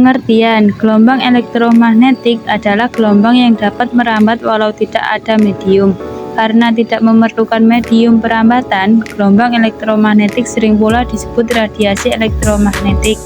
Pengertian: gelombang elektromagnetik adalah gelombang yang dapat merambat walau tidak ada medium. Karena tidak memerlukan medium perambatan, gelombang elektromagnetik sering pula disebut radiasi elektromagnetik.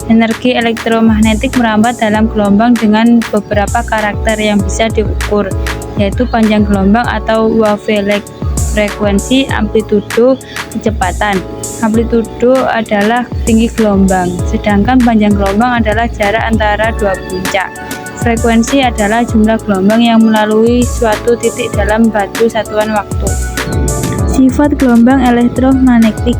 Energi elektromagnetik merambat dalam gelombang dengan beberapa karakter yang bisa diukur, yaitu panjang gelombang atau wavelength, frekuensi, amplitudo, kecepatan. Amplitudo adalah tinggi gelombang, sedangkan panjang gelombang adalah jarak antara dua puncak. Frekuensi adalah jumlah gelombang yang melalui suatu titik dalam satu satuan waktu. Sifat gelombang elektromagnetik.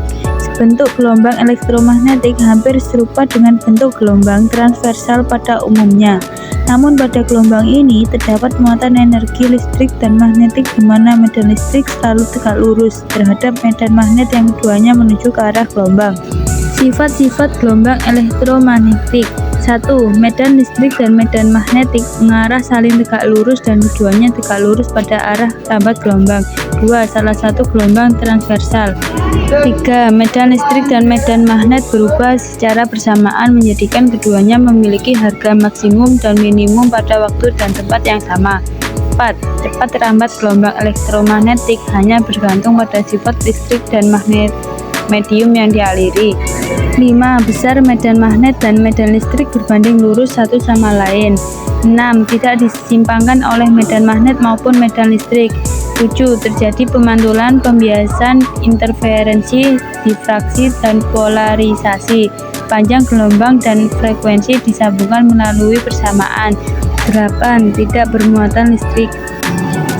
Bentuk gelombang elektromagnetik hampir serupa dengan bentuk gelombang transversal pada umumnya. Namun pada gelombang ini terdapat muatan energi listrik dan magnetik di mana medan listrik selalu tegak lurus terhadap medan magnet yang keduanya menuju ke arah gelombang. Sifat-sifat gelombang elektromagnetik. 1. Medan listrik dan medan magnetik mengarah saling tegak lurus dan keduanya tegak lurus pada arah lambat gelombang. 2. Salah satu gelombang transversal. 3. Medan listrik dan medan magnet berubah secara bersamaan menjadikan keduanya memiliki harga maksimum dan minimum pada waktu dan tempat yang sama. 4. Cepat lambat gelombang elektromagnetik hanya bergantung pada sifat listrik dan magnet medium yang dialiri. 5. Besar medan magnet dan medan listrik berbanding lurus satu sama lain. 6. Tidak disimpangkan oleh medan magnet maupun medan listrik. 7. Terjadi pemantulan, pembiasan, interferensi, difraksi, dan polarisasi. Panjang gelombang dan frekuensi disambungkan melalui persamaan. 8. Tidak bermuatan listrik.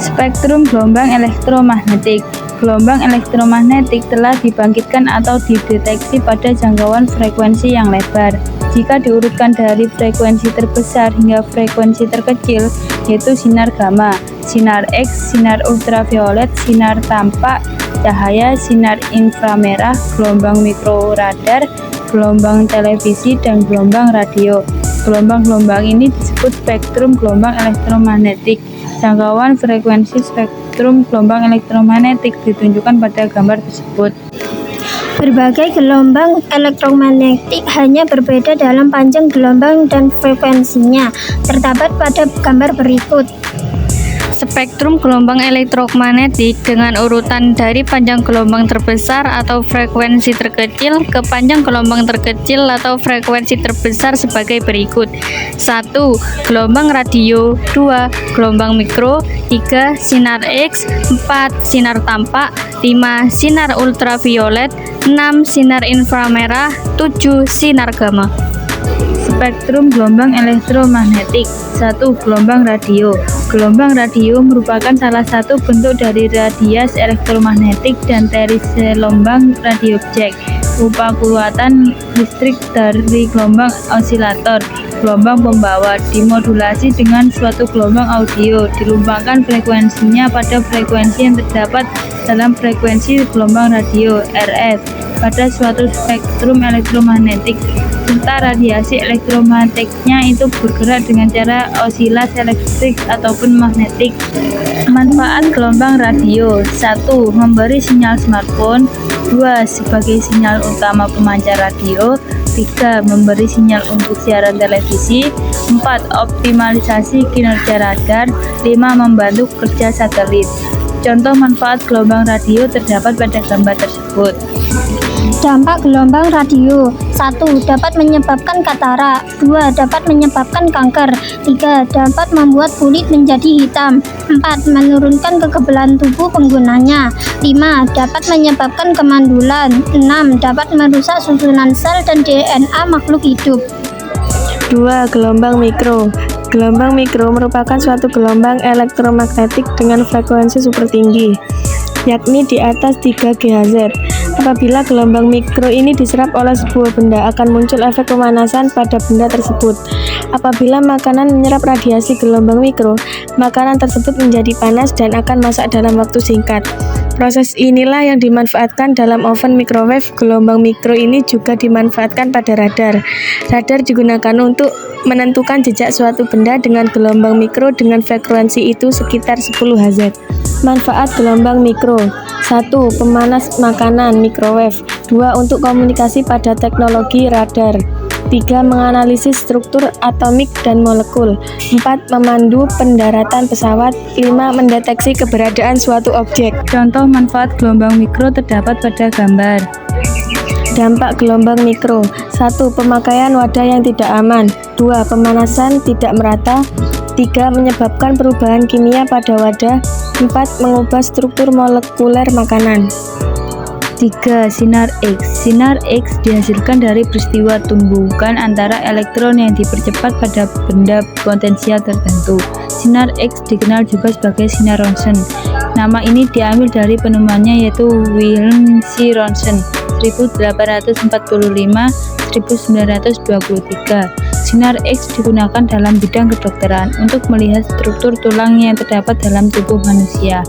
Spektrum gelombang elektromagnetik. Gelombang elektromagnetik telah dibangkitkan atau dideteksi pada jangkauan frekuensi yang lebar. Jika diurutkan dari frekuensi terbesar hingga frekuensi terkecil, yaitu sinar gamma, sinar X, sinar ultraviolet, sinar tampak, cahaya, sinar inframerah, gelombang mikroradar, gelombang televisi, dan gelombang radio. Gelombang-gelombang ini disebut spektrum gelombang elektromagnetik. Jangkauan frekuensi spektrum gelombang elektromagnetik ditunjukkan pada gambar tersebut. Berbagai gelombang elektromagnetik hanya berbeda dalam panjang gelombang dan frekuensinya. Terdapat pada gambar berikut. Spektrum gelombang elektromagnetik dengan urutan dari panjang gelombang terbesar atau frekuensi terkecil ke panjang gelombang terkecil atau frekuensi terbesar sebagai berikut. 1. Gelombang radio. 2. Gelombang mikro. 3. Sinar X. 4. Sinar tampak. 5. Sinar ultraviolet. 6. Sinar inframerah. 7. Sinar gamma. Spektrum gelombang elektromagnetik. 1. Gelombang radio. Gelombang radio merupakan salah satu bentuk dari radiasi elektromagnetik dan teori gelombang radioobjek. Rupa kekuatan listrik dari gelombang osilator, gelombang pembawa, dimodulasi dengan suatu gelombang audio, dilumpangkan frekuensinya pada frekuensi yang terdapat dalam frekuensi gelombang radio RF pada suatu spektrum elektromagnetik, serta radiasi elektromagnetiknya itu bergerak dengan cara osilasi elektrik ataupun magnetik. Manfaat gelombang radio. 1. Memberi sinyal smartphone. 2. Sebagai sinyal utama pemancar radio. 3. Memberi sinyal untuk siaran televisi. 4. Optimalisasi kinerja radar. 5. Membantu kerja satelit. Contoh manfaat gelombang radio terdapat pada gambar tersebut. Dampak gelombang radio. 1. Dapat menyebabkan katarak. 2. Dapat menyebabkan kanker. 3. Dapat membuat kulit menjadi hitam. 4. Menurunkan kekebalan tubuh penggunanya. 5. Dapat menyebabkan kemandulan. 6. Dapat merusak susunan sel dan DNA makhluk hidup. 2. Gelombang mikro. Gelombang mikro merupakan suatu gelombang elektromagnetik dengan frekuensi super tinggi, yakni di atas 3 GHz. Apabila gelombang mikro ini diserap oleh sebuah benda, akan muncul efek pemanasan pada benda tersebut. Apabila makanan menyerap radiasi gelombang mikro, makanan tersebut menjadi panas dan akan masak dalam waktu singkat. Proses inilah yang dimanfaatkan dalam oven microwave. Gelombang mikro ini juga dimanfaatkan pada radar. Radar digunakan untuk menentukan jejak suatu benda dengan gelombang mikro dengan frekuensi itu sekitar 10 Hz. Manfaat gelombang mikro. 1. Pemanas makanan microwave. 2. Untuk komunikasi pada teknologi radar. 3. Menganalisis struktur atomik dan molekul. 4. Memandu pendaratan pesawat. 5. Mendeteksi keberadaan suatu objek. Contoh manfaat gelombang mikro terdapat pada gambar. Dampak gelombang mikro. 1. Pemakaian wadah yang tidak aman. 2. Pemanasan tidak merata. 3. Menyebabkan perubahan kimia pada wadah. 4. Mengubah struktur molekuler makanan. 3. Sinar X. Sinar X dihasilkan dari peristiwa tumbukan antara elektron yang dipercepat pada benda potensial tertentu. Sinar X dikenal juga sebagai sinar Ronsen. Nama ini diambil dari penemuannya yaitu Wilhelm C. Ronsen 1845-1923. Sinar X digunakan dalam bidang kedokteran untuk melihat struktur tulang yang terdapat dalam tubuh manusia.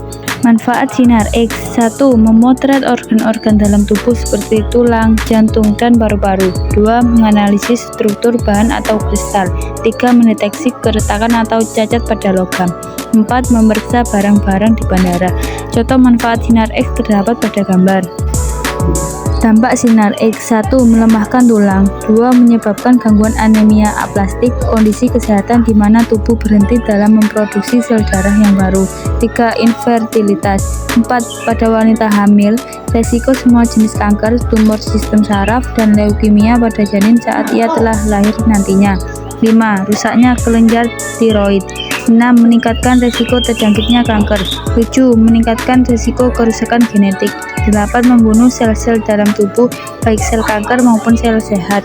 Manfaat sinar X. 1. Memotret organ-organ dalam tubuh seperti tulang, jantung, dan paru-paru. 2. Menganalisis struktur bahan atau kristal. 3. Mendeteksi keretakan atau cacat pada logam. 4. Memeriksa barang-barang di bandara. Contoh manfaat sinar X terdapat pada gambar. Dampak sinar X. 1. Melemahkan tulang. 2. Menyebabkan gangguan anemia aplastik, kondisi kesehatan di mana tubuh berhenti dalam memproduksi sel darah yang baru. 3. Infertilitas. 4. Pada wanita hamil, resiko semua jenis kanker, tumor sistem saraf, dan leukemia pada janin saat ia telah lahir nantinya. 5. Rusaknya kelenjar tiroid. 6. Meningkatkan resiko terjangkitnya kanker. 7. Meningkatkan resiko kerusakan genetik. 8. Membunuh sel-sel dalam tubuh, baik sel kanker maupun sel sehat.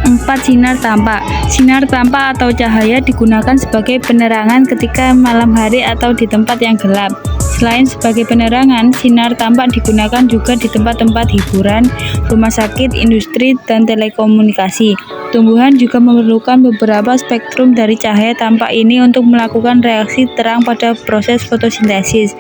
4. Sinar tampak. Sinar tampak atau cahaya digunakan sebagai penerangan ketika malam hari atau di tempat yang gelap. Selain sebagai penerangan, sinar tampak digunakan juga di tempat-tempat hiburan, rumah sakit, industri, dan telekomunikasi. Tumbuhan juga memerlukan beberapa spektrum dari cahaya tampak ini untuk melakukan reaksi terang pada proses fotosintesis.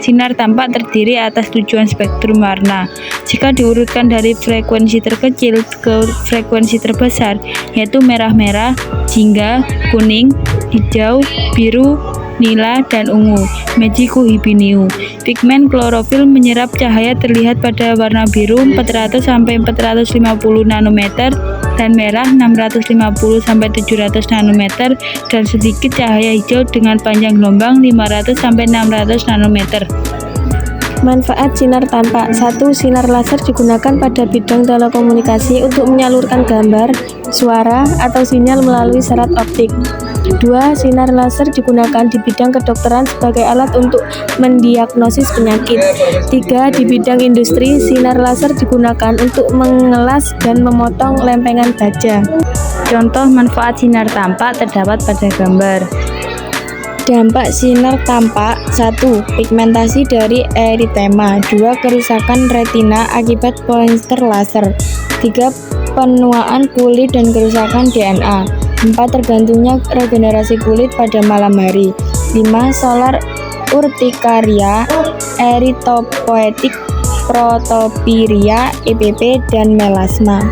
Sinar tampak terdiri atas 7 spektrum warna. Jika diurutkan dari frekuensi terkecil ke frekuensi terbesar, yaitu merah-merah, jingga, kuning, hijau, biru, nila, dan ungu. Magico hibiniu. Pigmen klorofil menyerap cahaya terlihat pada warna biru 400-450 nanometer dan merah 650-700 nanometer dan sedikit cahaya hijau dengan panjang gelombang 500-600 nanometer. Manfaat sinar tampak. 1. Sinar laser digunakan pada bidang telekomunikasi untuk menyalurkan gambar, suara, atau sinyal melalui serat optik. 2. Sinar laser digunakan di bidang kedokteran sebagai alat untuk mendiagnosis penyakit. 3. Di bidang industri, sinar laser digunakan untuk mengelas dan memotong lempengan baja. Contoh manfaat sinar tampak terdapat pada gambar. Dampak sinar tampak. 1. Pigmentasi dari eritema. 2. Kerusakan retina akibat pointer laser. 3. Penuaan kulit dan kerusakan DNA. 4. Tergantungnya regenerasi kulit pada malam hari. 5. Solar urtikaria, eritopoetik, protopiria, EPP, dan melasma.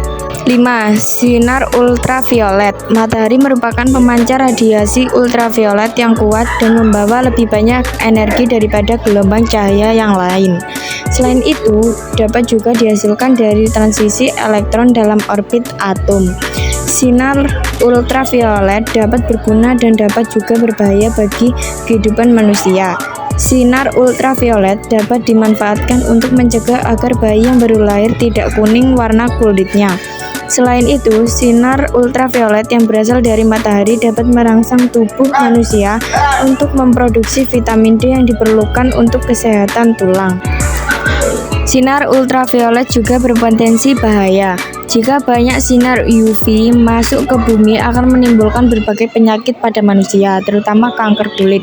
5. Sinar ultraviolet. Matahari merupakan pemancar radiasi ultraviolet yang kuat dan membawa lebih banyak energi daripada gelombang cahaya yang lain. Selain itu, dapat juga dihasilkan dari transisi elektron dalam orbit atom. Sinar ultraviolet dapat berguna dan dapat juga berbahaya bagi kehidupan manusia. Sinar ultraviolet dapat dimanfaatkan untuk mencegah agar bayi yang baru lahir tidak kuning warna kulitnya. Selain itu, sinar ultraviolet yang berasal dari matahari dapat merangsang tubuh manusia untuk memproduksi vitamin D yang diperlukan untuk kesehatan tulang. Sinar ultraviolet juga berpotensi bahaya. Jika banyak sinar UV masuk ke bumi akan menimbulkan berbagai penyakit pada manusia, terutama kanker kulit.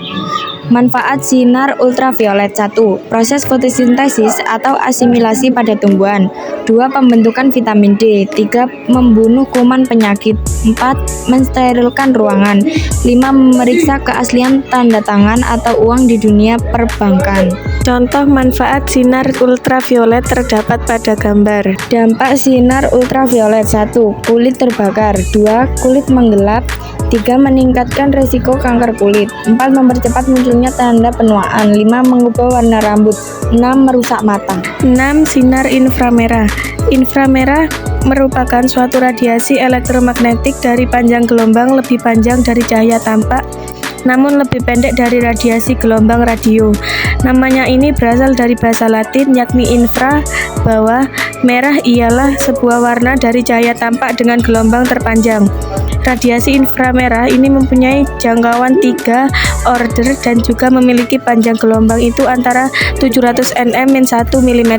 Manfaat sinar ultraviolet. 1. Proses fotosintesis atau asimilasi pada tumbuhan. 2. Pembentukan vitamin D. 3. Membunuh kuman penyakit. 4. Mensterilkan ruangan. 5. Memeriksa keaslian tanda tangan atau uang di dunia perbankan. Contoh manfaat sinar ultraviolet terdapat pada gambar. Dampak sinar ultraviolet: 1. Kulit terbakar. 2. Kulit menggelap. 3. Meningkatkan resiko kanker kulit. 4. Mempercepat munculnya tanda penuaan. 5. Mengubah warna rambut. 6. Merusak mata. 6. Sinar inframerah. Inframerah merupakan suatu radiasi elektromagnetik dari panjang gelombang lebih panjang dari cahaya tampak, namun lebih pendek dari radiasi gelombang radio. Namanya ini berasal dari bahasa Latin, yakni infra, bawah, merah ialah sebuah warna dari cahaya tampak dengan gelombang terpanjang. Radiasi inframerah ini mempunyai jangkauan 3 order dan juga memiliki panjang gelombang itu antara 700 nm-1 mm.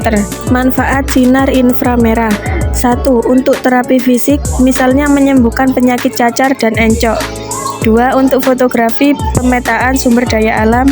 Manfaat sinar inframerah: 1. Untuk terapi fisik, misalnya menyembuhkan penyakit cacar dan encok. 2. Untuk fotografi, pemetaan sumber daya alam.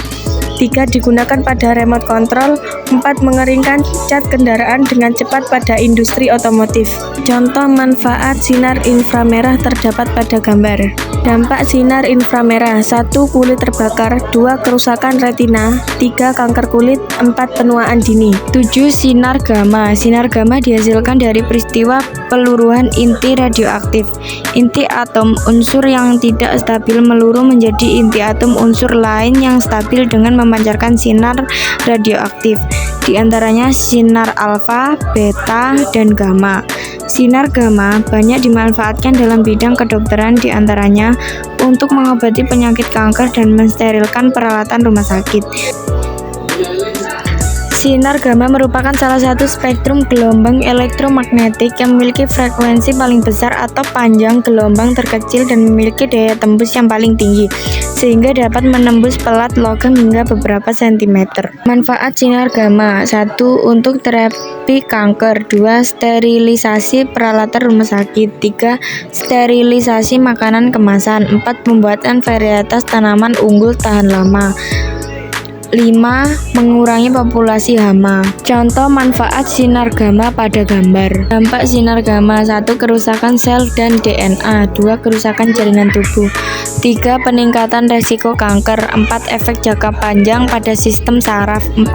3. Digunakan pada remote control. 4. Mengeringkan cat kendaraan dengan cepat pada industri otomotif. Contoh manfaat sinar inframerah terdapat pada gambar. Dampak sinar inframerah: 1. Kulit terbakar. 2. Kerusakan retina. 3. Kanker kulit. 4. Penuaan dini. 7. Sinar gamma. Sinar gamma dihasilkan dari peristiwa peluruhan inti radioaktif. Inti atom unsur yang tidak stabil meluruh menjadi inti atom unsur lain yang stabil dengan memancarkan sinar radioaktif, di antaranya sinar alfa, beta, dan gamma. Sinar gamma banyak dimanfaatkan dalam bidang kedokteran, di antaranya untuk mengobati penyakit kanker dan mensterilkan peralatan rumah sakit. Sinar gamma merupakan salah satu spektrum gelombang elektromagnetik yang memiliki frekuensi paling besar atau panjang gelombang terkecil dan memiliki daya tembus yang paling tinggi, sehingga dapat menembus pelat logam hingga beberapa sentimeter. Manfaat sinar gamma: 1. Untuk terapi kanker. 2. Sterilisasi peralatan rumah sakit. 3. Sterilisasi makanan kemasan. 4. Pembuatan varietas tanaman unggul tahan lama. 5. Mengurangi populasi hama. Contoh manfaat sinar gamma pada gambar. Dampak sinar gamma: 1. Kerusakan sel dan DNA. 2. Kerusakan jaringan tubuh. 3. Peningkatan resiko kanker. 4. Efek jangka panjang pada sistem saraf. 4.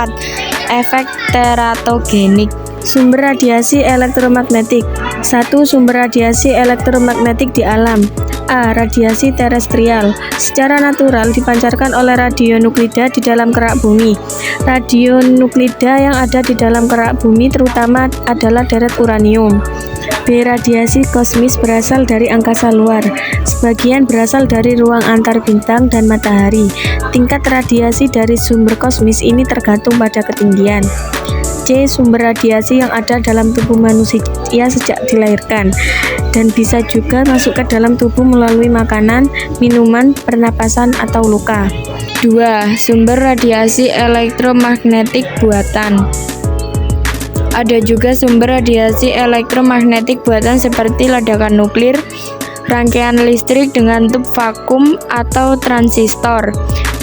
Efek teratogenik. Sumber radiasi elektromagnetik: 1. Sumber radiasi elektromagnetik di alam. A. Radiasi terestrial. Secara natural dipancarkan oleh radionuklida di dalam kerak bumi. Radionuklida yang ada di dalam kerak bumi terutama adalah deret uranium. B. Radiasi kosmis berasal dari angkasa luar. Sebagian berasal dari ruang antar bintang dan matahari. Tingkat radiasi dari sumber kosmis ini tergantung pada ketinggian. C. Sumber radiasi yang ada dalam tubuh manusia sejak dilahirkan dan bisa juga masuk ke dalam tubuh melalui makanan, minuman, pernapasan, atau luka. 2. Sumber radiasi elektromagnetik buatan. Ada juga sumber radiasi elektromagnetik buatan seperti ledakan nuklir, rangkaian listrik dengan tub vakum atau transistor,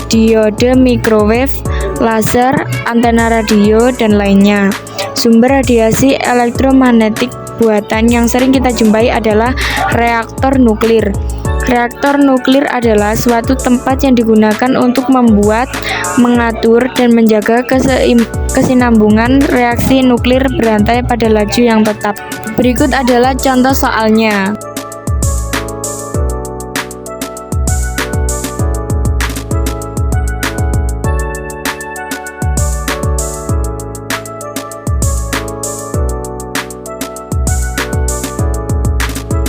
diode microwave, laser, antena radio, dan lainnya. Sumber radiasi elektromagnetik buatan yang sering kita jumpai adalah reaktor nuklir. Reaktor nuklir adalah suatu tempat yang digunakan untuk membuat, mengatur, dan menjaga kesinambungan reaksi nuklir berantai pada laju yang tetap. Berikut adalah contoh soalnya.